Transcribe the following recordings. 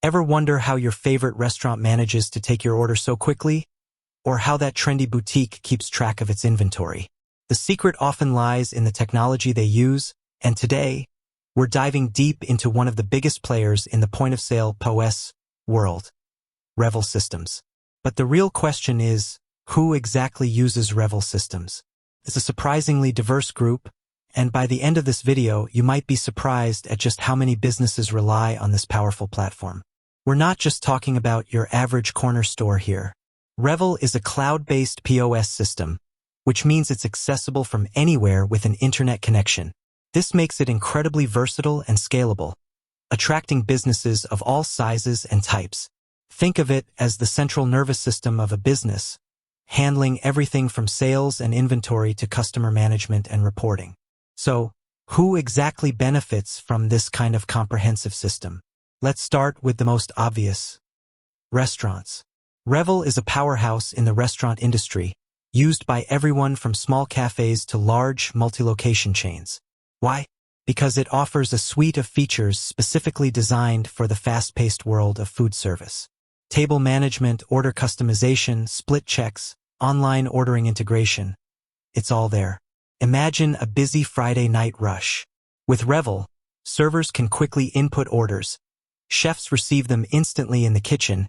Ever wonder how your favorite restaurant manages to take your order so quickly? Or how that trendy boutique keeps track of its inventory? The secret often lies in the technology they use, and today, we're diving deep into one of the biggest players in the point-of-sale POS world, Revel Systems. But the real question is, who exactly uses Revel Systems? It's a surprisingly diverse group, and by the end of this video, you might be surprised at just how many businesses rely on this powerful platform. We're not just talking about your average corner store here. Revel is a cloud-based POS system, which means it's accessible from anywhere with an internet connection. This makes it incredibly versatile and scalable, attracting businesses of all sizes and types. Think of it as the central nervous system of a business, handling everything from sales and inventory to customer management and reporting. So, who exactly benefits from this kind of comprehensive system? Let's start with the most obvious. Restaurants. Revel is a powerhouse in the restaurant industry, used by everyone from small cafes to large multi-location chains. Why? Because it offers a suite of features specifically designed for the fast-paced world of food service. Table management, order customization, split checks, online ordering integration. It's all there. Imagine a busy Friday night rush. With Revel, servers can quickly input orders, chefs receive them instantly in the kitchen,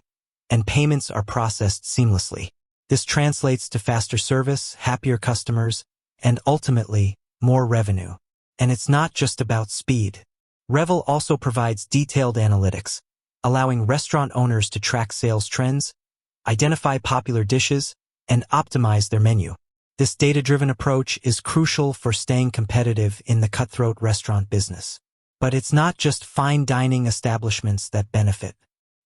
and payments are processed seamlessly. This translates to faster service, happier customers, and ultimately, more revenue. And it's not just about speed. Revel also provides detailed analytics, allowing restaurant owners to track sales trends, identify popular dishes, and optimize their menu. This data-driven approach is crucial for staying competitive in the cutthroat restaurant business. But it's not just fine dining establishments that benefit.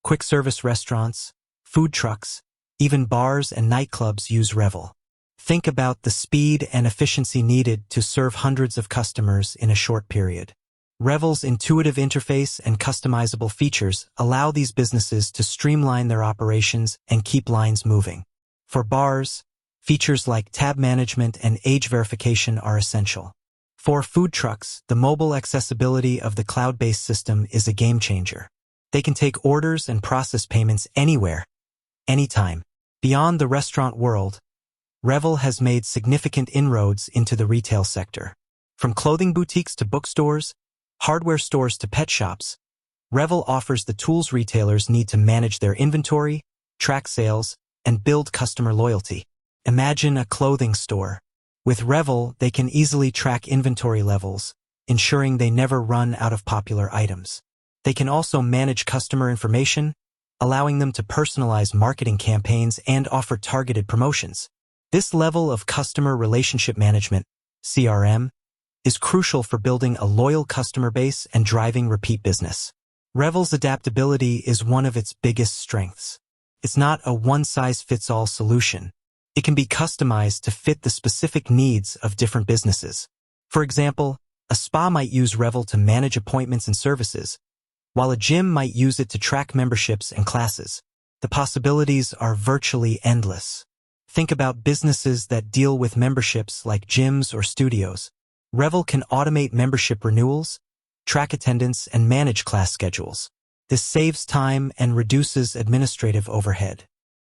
Quick service restaurants, food trucks, even bars and nightclubs use Revel. Think about the speed and efficiency needed to serve hundreds of customers in a short period. Revel's intuitive interface and customizable features allow these businesses to streamline their operations and keep lines moving. For bars, features like tab management and age verification are essential. For food trucks, the mobile accessibility of the cloud-based system is a game-changer. They can take orders and process payments anywhere, anytime. Beyond the restaurant world, Revel has made significant inroads into the retail sector. From clothing boutiques to bookstores, hardware stores to pet shops, Revel offers the tools retailers need to manage their inventory, track sales, and build customer loyalty. Imagine a clothing store. With Revel, they can easily track inventory levels, ensuring they never run out of popular items. They can also manage customer information, allowing them to personalize marketing campaigns and offer targeted promotions. This level of customer relationship management, CRM, is crucial for building a loyal customer base and driving repeat business. Revel's adaptability is one of its biggest strengths. It's not a one-size-fits-all solution. It can be customized to fit the specific needs of different businesses. For example, a spa might use Revel to manage appointments and services, while a gym might use it to track memberships and classes. The possibilities are virtually endless. Think about businesses that deal with memberships like gyms or studios. Revel can automate membership renewals, track attendance, and manage class schedules. This saves time and reduces administrative overhead.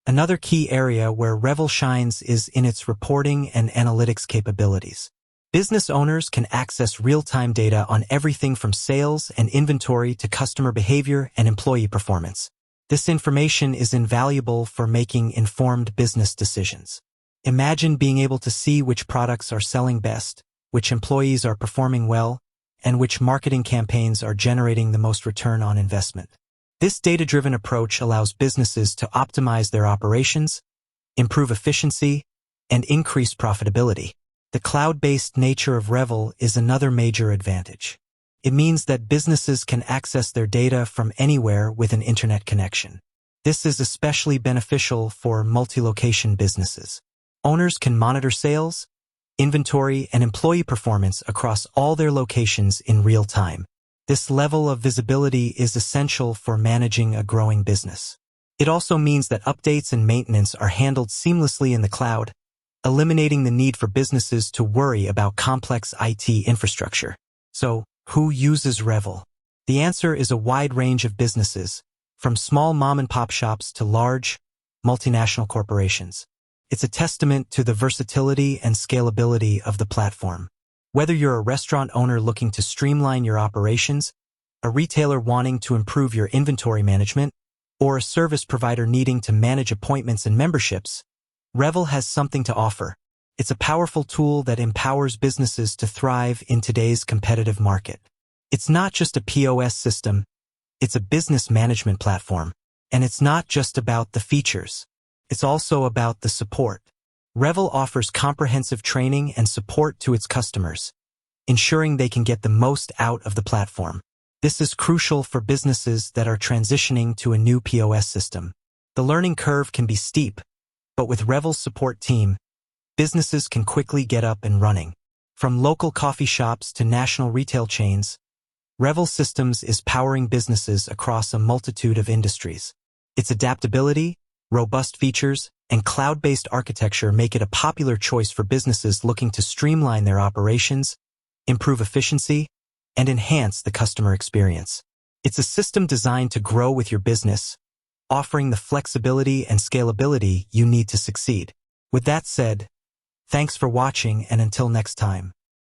Another key area where Revel shines is in its reporting and analytics capabilities. Business owners can access real-time data on everything from sales and inventory to customer behavior and employee performance. This information is invaluable for making informed business decisions. Imagine being able to see which products are selling best, which employees are performing well, and which marketing campaigns are generating the most return on investment. This data-driven approach allows businesses to optimize their operations, improve efficiency, and increase profitability. The cloud-based nature of Revel is another major advantage. It means that businesses can access their data from anywhere with an internet connection. This is especially beneficial for multi-location businesses. Owners can monitor sales, inventory, and employee performance across all their locations in real time. This level of visibility is essential for managing a growing business. It also means that updates and maintenance are handled seamlessly in the cloud, eliminating the need for businesses to worry about complex IT infrastructure. So, who uses Revel? The answer is a wide range of businesses, from small mom-and-pop shops to large, multinational corporations. It's a testament to the versatility and scalability of the platform. Whether you're a restaurant owner looking to streamline your operations, a retailer wanting to improve your inventory management, or a service provider needing to manage appointments and memberships, Revel has something to offer. It's a powerful tool that empowers businesses to thrive in today's competitive market. It's not just a POS system, it's a business management platform. And it's not just about the features. It's also about the support. Revel offers comprehensive training and support to its customers, ensuring they can get the most out of the platform. This is crucial for businesses that are transitioning to a new POS system. The learning curve can be steep, but with Revel's support team, businesses can quickly get up and running. From local coffee shops to national retail chains, Revel Systems is powering businesses across a multitude of industries. Its adaptability, robust features, and cloud-based architecture make it a popular choice for businesses looking to streamline their operations, improve efficiency, and enhance the customer experience. It's a system designed to grow with your business, offering the flexibility and scalability you need to succeed. With that said, thanks for watching, and until next time.